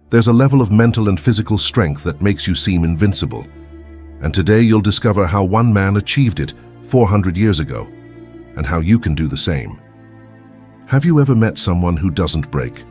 There's a level of mental and physical strength that makes you seem invincible. And today you'll discover how one man achieved it 400 years ago, and how you can do the same. Have you ever met someone who doesn't break?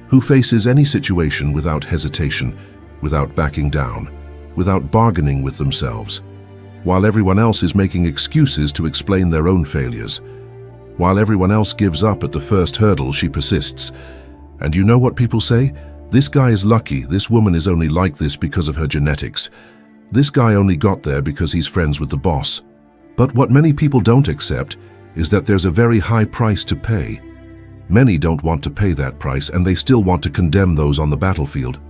Who faces any situation without hesitation, without backing down, without bargaining with themselves, while everyone else is making excuses to explain their own failures? While everyone else gives up at the first hurdle, she persists. And you know what people say? This guy is lucky, this woman is only like this because of her genetics. This guy only got there because he's friends with the boss. But what many people don't accept is that there's a very high price to pay. Many don't want to pay that price, and they still want to condemn those on the battlefield.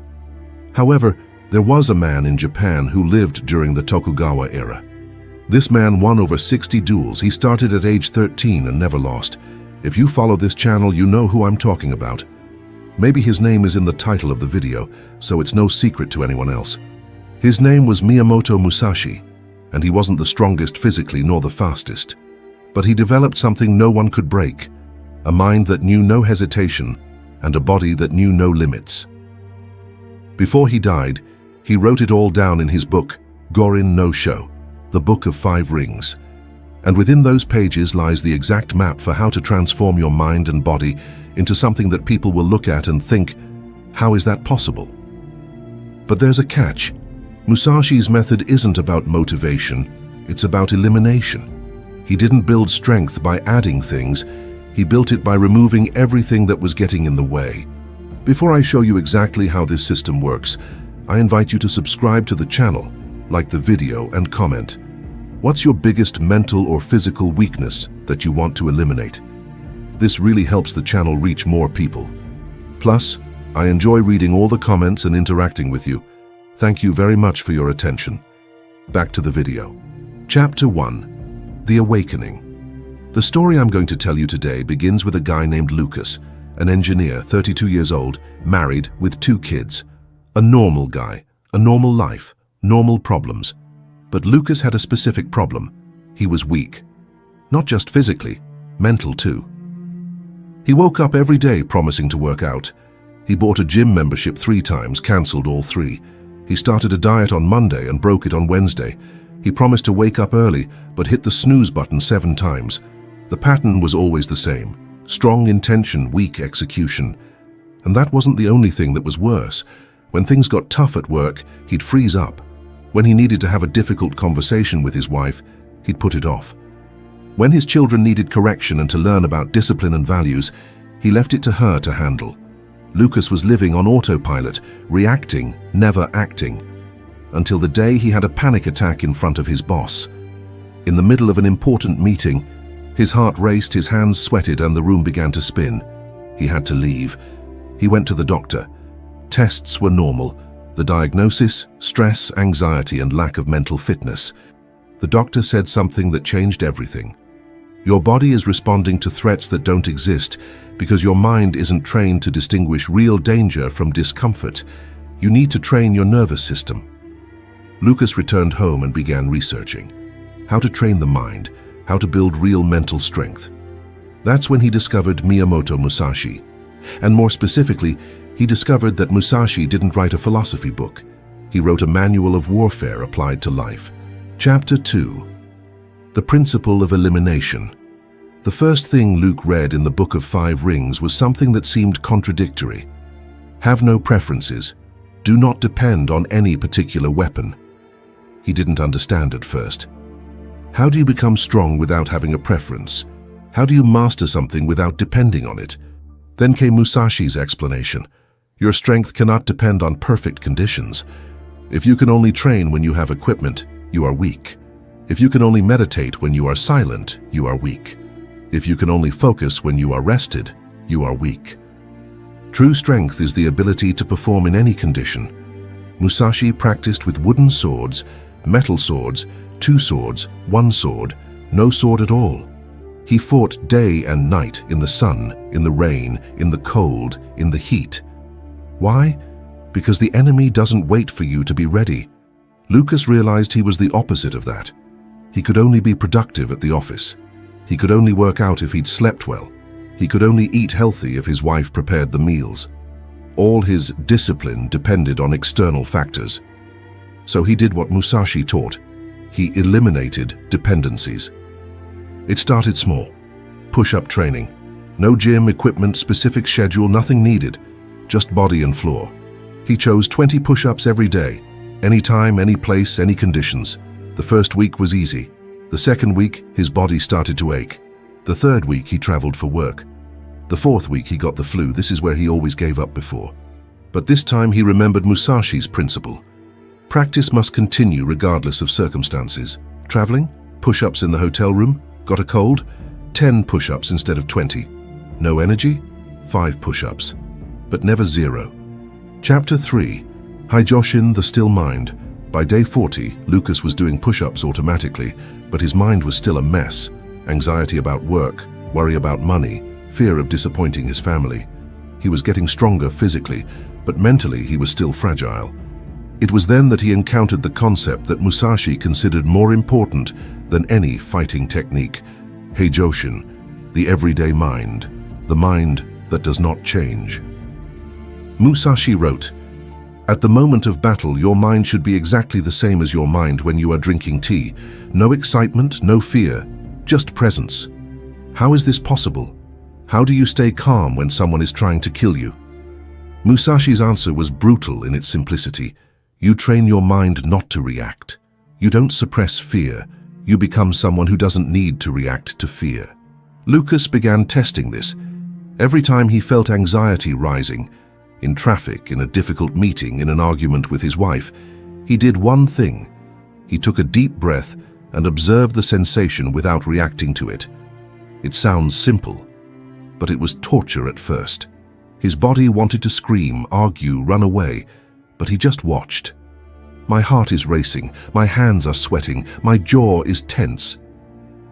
However, there was a man in Japan who lived during the Tokugawa era. This man won over 60 duels. He started at age 13 and never lost. If you follow this channel, you know who I'm talking about. Maybe his name is in the title of the video, so it's no secret to anyone else. His name was Miyamoto Musashi, and he wasn't the strongest physically nor the fastest. But he developed something no one could break, a mind that knew no hesitation and a body that knew no limits. Before he died, he wrote it all down in his book, Gorin no Sho, the Book of 5 Rings. And within those pages lies the exact map for how to transform your mind and body into something that people will look at and think, how is that possible? But there's a catch. Musashi's method isn't about motivation, it's about elimination. He didn't build strength by adding things, he built it by removing everything that was getting in the way. Before I show you exactly how this system works, I invite you to subscribe to the channel, like the video, and comment. What's your biggest mental or physical weakness that you want to eliminate? This really helps the channel reach more people. Plus, I enjoy reading all the comments and interacting with you. Thank you very much for your attention. Back to the video. Chapter 1. The Awakening. The story I'm going to tell you today begins with a guy named Lucas, an engineer, 32 years old, married, with 2 kids. A normal guy, a normal life, normal problems. But Lucas had a specific problem. He was weak. Not just physically, mental too. He woke up every day promising to work out. He bought a gym membership 3 times, cancelled all 3. He started a diet on Monday and broke it on Wednesday. He promised to wake up early, but hit the snooze button 7 times. The pattern was always the same. Strong intention, weak execution. And that wasn't the only thing that was worse. When things got tough at work, he'd freeze up. When he needed to have a difficult conversation with his wife, he'd put it off. When his children needed correction and to learn about discipline and values, he left it to her to handle. Lucas was living on autopilot, reacting, never acting, until the day he had a panic attack in front of his boss. In the middle of an important meeting, his heart raced, his hands sweated, and the room began to spin. He had to leave. He went to the doctor. Tests were normal. The diagnosis: stress, anxiety, and lack of mental fitness. The doctor said something that changed everything. Your body is responding to threats that don't exist because your mind isn't trained to distinguish real danger from discomfort. You need to train your nervous system. Lucas returned home and began researching how to train the mind, how to build real mental strength. That's when he discovered Miyamoto Musashi. And more specifically, he discovered that Musashi didn't write a philosophy book. He wrote a manual of warfare applied to life. Chapter 2. The Principle of Elimination. The first thing Luke read in the Book of 5 Rings was something that seemed contradictory. Have no preferences. Do not depend on any particular weapon. He didn't understand at first. How do you become strong without having a preference? How do you master something without depending on it? Then came Musashi's explanation. Your strength cannot depend on perfect conditions. If you can only train when you have equipment, you are weak. If you can only meditate when you are silent, you are weak. If you can only focus when you are rested, you are weak. True strength is the ability to perform in any condition. Musashi practiced with wooden swords, metal swords, 2 swords, 1 sword, no sword at all. He fought day and night in the sun, in the rain, in the cold, in the heat. Why? Because the enemy doesn't wait for you to be ready. Lucas realized he was the opposite of that. He could only be productive at the office. He could only work out if he'd slept well. He could only eat healthy if his wife prepared the meals. All his discipline depended on external factors. So he did what Musashi taught. He eliminated dependencies. It started small. Push-up training. No gym, equipment, specific schedule, nothing needed. Just body and floor. He chose 20 push-ups every day. Anytime, any place, any conditions. The first week was easy. The second week, his body started to ache. The third week, he traveled for work. The fourth week, he got the flu. This is where he always gave up before. But this time, he remembered Musashi's principle. Practice must continue regardless of circumstances. Traveling? Push-ups in the hotel room? Got a cold? 10 push-ups instead of 20. No energy? 5 push-ups. But never 0. Chapter 3. Haijoshin, the Still Mind. By day 40, Lucas was doing push-ups automatically, but his mind was still a mess. Anxiety about work, worry about money, fear of disappointing his family. He was getting stronger physically, but mentally he was still fragile. It was then that he encountered the concept that Musashi considered more important than any fighting technique. Haijoshin, the everyday mind, the mind that does not change. Musashi wrote, "At the moment of battle, your mind should be exactly the same as your mind when you are drinking tea. No excitement, no fear, just presence. How is this possible? How do you stay calm when someone is trying to kill you?" Musashi's answer was brutal in its simplicity. You train your mind not to react. You don't suppress fear. You become someone who doesn't need to react to fear. Lucas began testing this. Every time he felt anxiety rising, in traffic, in a difficult meeting, in an argument with his wife, he did one thing. He took a deep breath and observed the sensation without reacting to it. It sounds simple, but it was torture at first. His body wanted to scream, argue, run away, but he just watched. My heart is racing, my hands are sweating, my jaw is tense.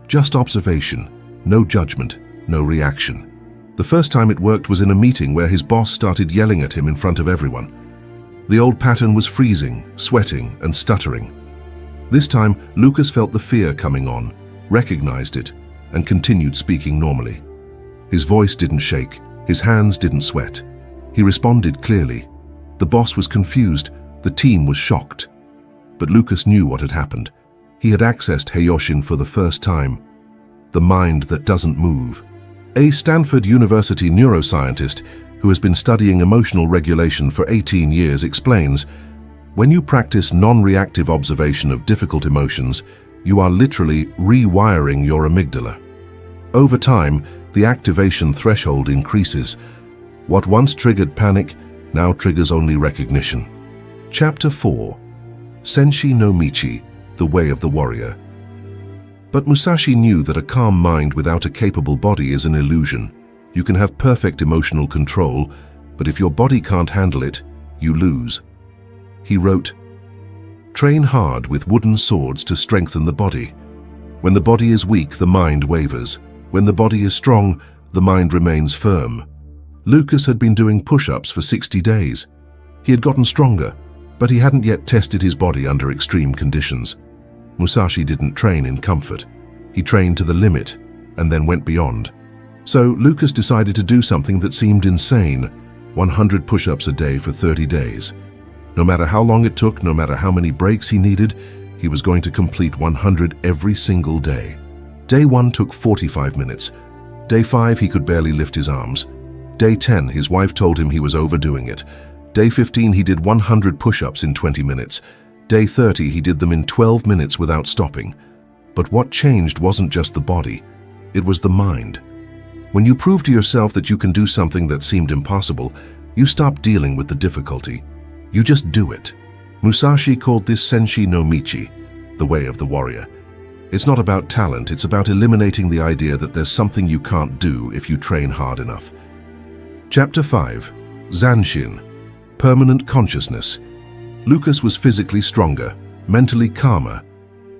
Just observation, no judgment, no reaction. The first time it worked was in a meeting where his boss started yelling at him in front of everyone. The old pattern was freezing, sweating, and stuttering. This time, Lucas felt the fear coming on, recognized it, and continued speaking normally. His voice didn't shake, his hands didn't sweat. He responded clearly. The boss was confused, the team was shocked. But Lucas knew what had happened. He had accessed Haijoshin for the first time. The mind that doesn't move. A Stanford University neuroscientist who has been studying emotional regulation for 18 years explains, when you practice non-reactive observation of difficult emotions, you are literally rewiring your amygdala. Over time, the activation threshold increases. What once triggered panic now triggers only recognition. Chapter 4. Senshi no Michi, the Way of the Warrior. But Musashi knew that a calm mind without a capable body is an illusion. You can have perfect emotional control, but if your body can't handle it, you lose. He wrote, "Train hard with wooden swords to strengthen the body. When the body is weak, the mind wavers. When the body is strong, the mind remains firm." Lucas had been doing push-ups for 60 days. He had gotten stronger, but he hadn't yet tested his body under extreme conditions. Musashi didn't train in comfort. He trained to the limit and then went beyond. So Lucas decided to do something that seemed insane, 100 push-ups a day for 30 days. No matter how long it took, no matter how many breaks he needed, he was going to complete 100 every single day. Day 1 took 45 minutes. Day 5 he could barely lift his arms. Day 10 his wife told him he was overdoing it. Day 15 he did 100 push-ups in 20 minutes. Day 30 he did them in 12 minutes without stopping. But what changed wasn't just the body, it was the mind. When you prove to yourself that you can do something that seemed impossible, you stop dealing with the difficulty. You just do it. Musashi called this Senshi no Michi, the way of the warrior. It's not about talent, it's about eliminating the idea that there's something you can't do if you train hard enough. Chapter 5. Zanshin, Permanent Consciousness. Lucas was physically stronger, mentally calmer,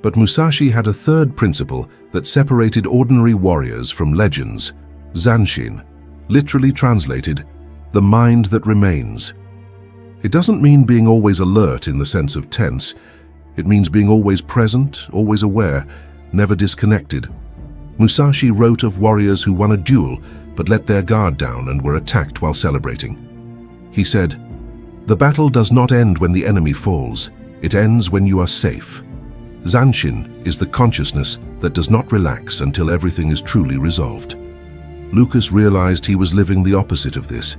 but Musashi had a third principle that separated ordinary warriors from legends, Zanshin, literally translated, the mind that remains. It doesn't mean being always alert in the sense of tense. It means being always present, always aware, never disconnected. Musashi wrote of warriors who won a duel but let their guard down and were attacked while celebrating. He said, "The battle does not end when the enemy falls. It ends when you are safe." Zanshin is the consciousness that does not relax until everything is truly resolved. Lucas realized he was living the opposite of this.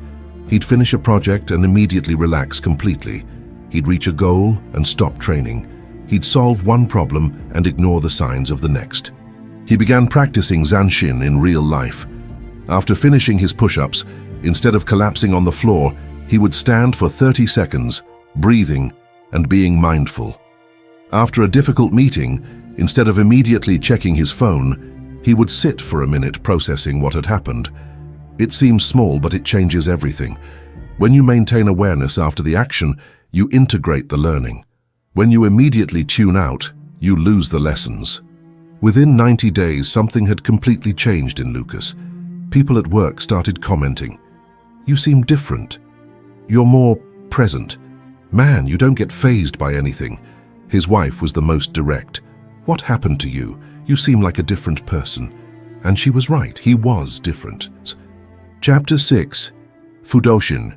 He'd finish a project and immediately relax completely. He'd reach a goal and stop training. He'd solve one problem and ignore the signs of the next. He began practicing Zanshin in real life. After finishing his push-ups, instead of collapsing on the floor, he would stand for 30 seconds, breathing and being mindful. After a difficult meeting, instead of immediately checking his phone, he would sit for a minute processing what had happened. It seems small, but it changes everything. When you maintain awareness after the action, you integrate the learning. When you immediately tune out, you lose the lessons. Within 90 days, something had completely changed in Lucas. People at work started commenting, "You seem different. You're more present. Man, you don't get fazed by anything." His wife was the most direct. "What happened to you? You seem like a different person." And she was right, he was different. Chapter 6. Fudoshin.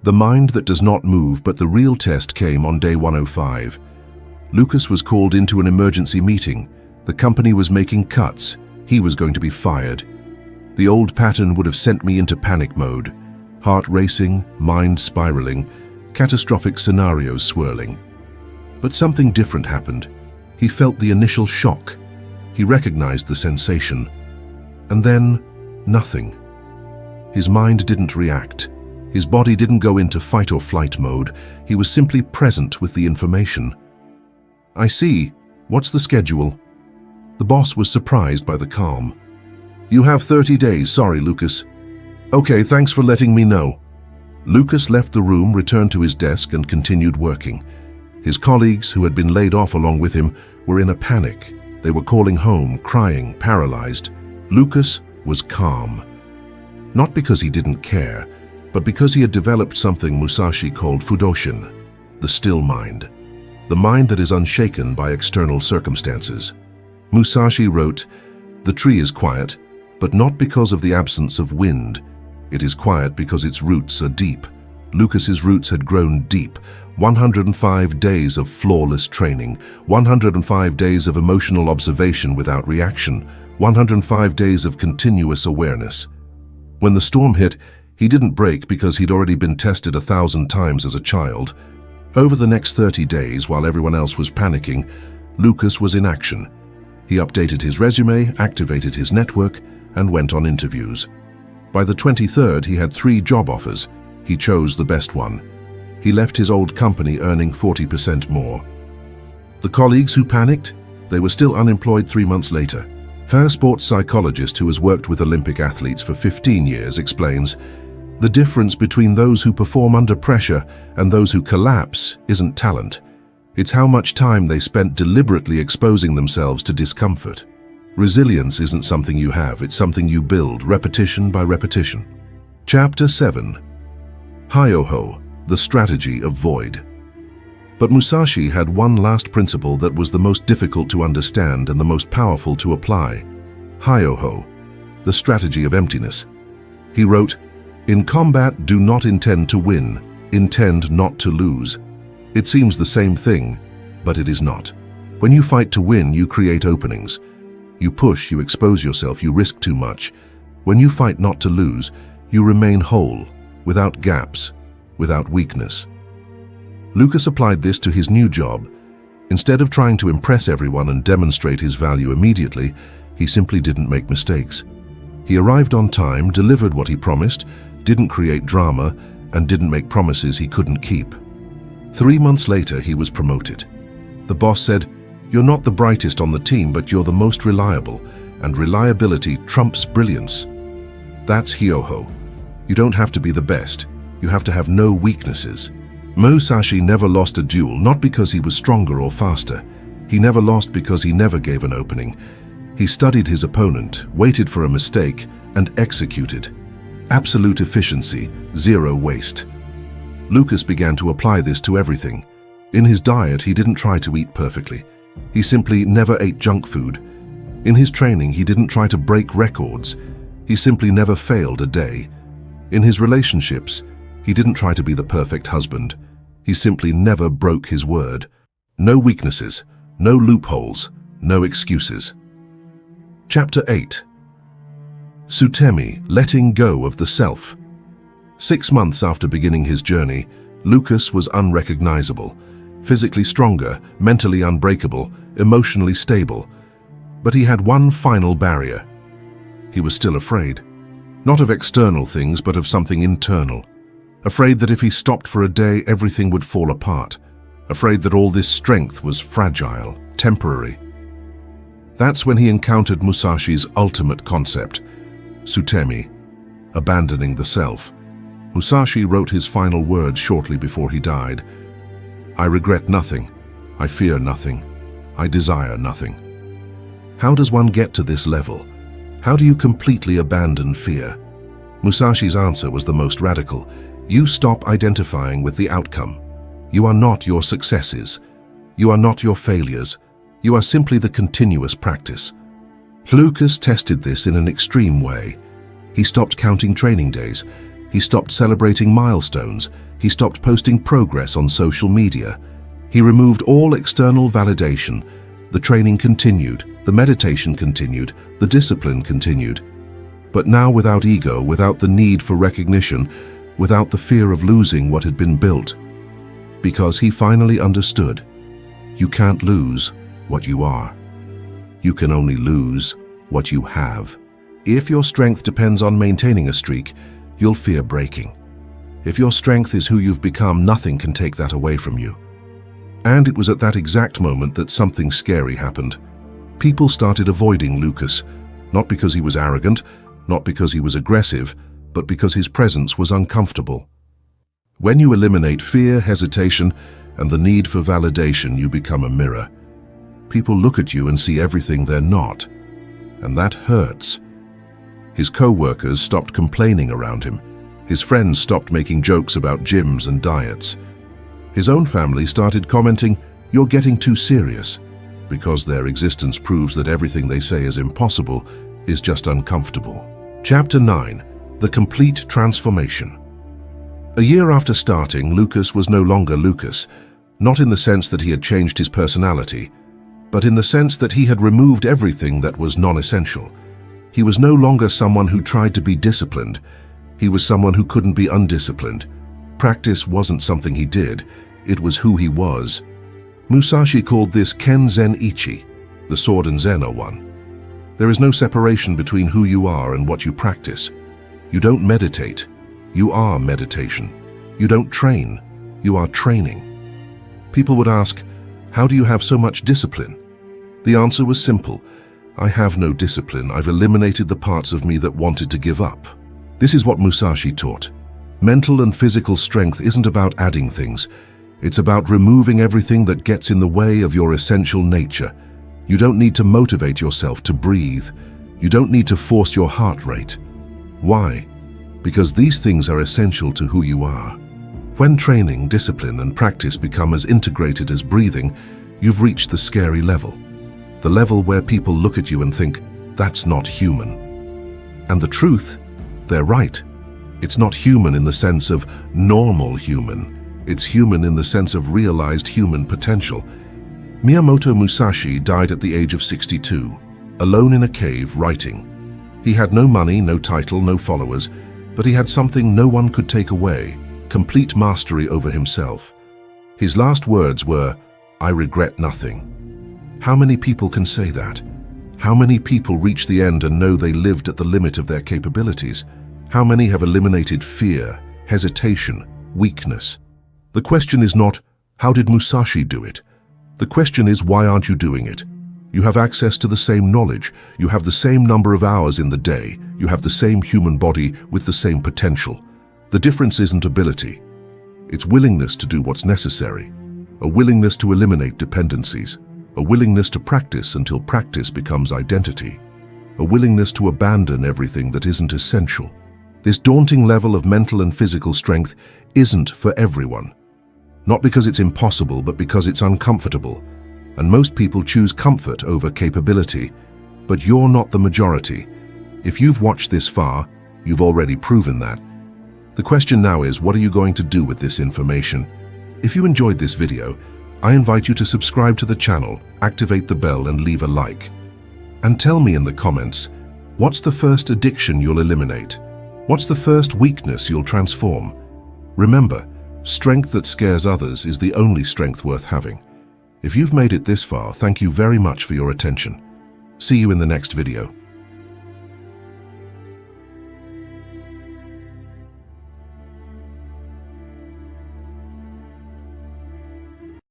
The mind that does not move, but the real test came on day 105. Lucas was called into an emergency meeting. The company was making cuts. He was going to be fired. The old pattern would have sent me into panic mode. Heart racing, mind spiraling, catastrophic scenarios swirling. But something different happened. He felt the initial shock. He recognized the sensation. And then, nothing. His mind didn't react. His body didn't go into fight or flight mode. He was simply present with the information. "I see. What's the schedule?" The boss was surprised by the calm. "You have 30 days, sorry, Lucas." "Okay, thanks for letting me know." Lucas left the room, returned to his desk, and continued working. His colleagues, who had been laid off along with him, were in a panic. They were calling home, crying, paralyzed. Lucas was calm. Not because he didn't care, but because he had developed something Musashi called Fudoshin, the still mind. The mind that is unshaken by external circumstances. Musashi wrote, "The tree is quiet, but not because of the absence of wind. It is quiet because its roots are deep." Lucas's roots had grown deep. 105 days of flawless training, 105 days of emotional observation without reaction, 105 days of continuous awareness. When the storm hit, he didn't break because he'd already been tested 1,000 times as a child. Over the next 30 days, while everyone else was panicking, Lucas was in action. He updated his resume, activated his network, and went on interviews. By the 23rd, he had 3 job offers. He chose the best one. He left his old company earning 40% more. The colleagues who panicked, they were still unemployed 3 months later. Fair sports psychologist who has worked with Olympic athletes for 15 years explains, "The difference between those who perform under pressure and those who collapse isn't talent. It's how much time they spent deliberately exposing themselves to discomfort. Resilience isn't something you have, it's something you build, repetition by repetition." Chapter 7. Hyoho, the strategy of void. But Musashi had one last principle that was the most difficult to understand and the most powerful to apply. Hyoho, the strategy of emptiness. He wrote, "In combat, do not intend to win, intend not to lose." It seems the same thing, but it is not. When you fight to win, you create openings. You push, you expose yourself, you risk too much. When you fight not to lose, you remain whole, without gaps, without weakness. Lucas applied this to his new job. Instead of trying to impress everyone and demonstrate his value immediately, he simply didn't make mistakes. He arrived on time, delivered what he promised, didn't create drama, and didn't make promises he couldn't keep. 3 months later, he was promoted. The boss said, "You're not the brightest on the team, but you're the most reliable, and reliability trumps brilliance." That's Hyoho. You don't have to be the best. You have to have no weaknesses. Musashi never lost a duel, not because he was stronger or faster. He never lost because he never gave an opening. He studied his opponent, waited for a mistake, and executed. Absolute efficiency, zero waste. Lucas began to apply this to everything. In his diet, he didn't try to eat perfectly. He simply never ate junk food. In his training, he didn't try to break records. He simply never failed a day. In his relationships, He didn't try to be the perfect husband. He simply never broke his word. No weaknesses, no loopholes, no excuses. Chapter 8. Sutemi, letting go of the self. 6 months after beginning his journey, Lucas was unrecognizable, physically stronger, mentally unbreakable, emotionally stable. But he had one final barrier. He was still afraid. Not of external things, but of something internal. Afraid that if he stopped for a day, everything would fall apart. Afraid that all this strength was fragile, temporary. That's when he encountered Musashi's ultimate concept, Sutemi, abandoning the self. Musashi wrote his final words shortly before he died. I regret nothing. I fear nothing. I desire nothing. How does one get to this level? How do you completely abandon fear? Musashi's answer was the most radical. You stop identifying with the outcome. You are not your successes. You are not your failures. You are simply the continuous practice. Lucas tested this in an extreme way. He stopped counting training days. He stopped celebrating milestones. He stopped posting progress on social media. He removed all external validation. The training continued, the meditation continued, the discipline continued. But now without ego, without the need for recognition, without the fear of losing what had been built. Because he finally understood, you can't lose what you are. You can only lose what you have. If your strength depends on maintaining a streak, you'll fear breaking. If your strength is who you've become, nothing can take that away from you. And it was at that exact moment that something scary happened. People started avoiding Lucas, not because he was arrogant, not because he was aggressive, but because his presence was uncomfortable. When you eliminate fear, hesitation, and the need for validation, you become a mirror. People look at you and see everything they're not, and that hurts. His co-workers stopped complaining around him. His friends stopped making jokes about gyms and diets. His own family started commenting, "You're getting too serious," because their existence proves that everything they say is impossible is just uncomfortable. Chapter 9. The Complete Transformation. A year after starting, Lucas was no longer Lucas, not in the sense that he had changed his personality, but in the sense that he had removed everything that was non-essential. He was no longer someone who tried to be disciplined. He was someone who couldn't be undisciplined. Practice wasn't something he did, it was who he was. Musashi called this Ken Zen Ichi, the sword and Zen are one. There is no separation between who you are and what you practice. You don't meditate, you are meditation. You don't train, you are training. People would ask, how do you have so much discipline? The answer was simple. I have no discipline. I've eliminated the parts of me that wanted to give up. This is what Musashi taught. Mental and physical strength isn't about adding things. It's about removing everything that gets in the way of your essential nature. You don't need to motivate yourself to breathe. You don't need to force your heart rate. Why? Because these things are essential to who you are. When training, discipline, and practice become as integrated as breathing, you've reached the scary level. The level where people look at you and think, that's not human. And the truth, they're right. It's not human in the sense of normal human. It's human in the sense of realized human potential. Miyamoto Musashi died at the age of 62, alone in a cave writing. He had no money, no title, no followers, but he had something no one could take away, complete mastery over himself. His last words were, I regret nothing. How many people can say that? How many people reach the end and know they lived at the limit of their capabilities? How many have eliminated fear, hesitation, weakness? The question is not, how did Musashi do it? The question is, why aren't you doing it? You have access to the same knowledge. You have the same number of hours in the day. You have the same human body with the same potential. The difference isn't ability. It's willingness to do what's necessary. A willingness to eliminate dependencies. A willingness to practice until practice becomes identity. A willingness to abandon everything that isn't essential. This daunting level of mental and physical strength isn't for everyone. Not because it's impossible, but because it's uncomfortable. And most people choose comfort over capability. But you're not the majority. If you've watched this far, you've already proven that. The question now is, what are you going to do with this information? If you enjoyed this video, I invite you to subscribe to the channel, activate the bell and leave a like. And tell me in the comments, what's the first addiction you'll eliminate? What's the first weakness you'll transform? Remember, strength that scares others is the only strength worth having. If you've made it this far, thank you very much for your attention. See you in the next video.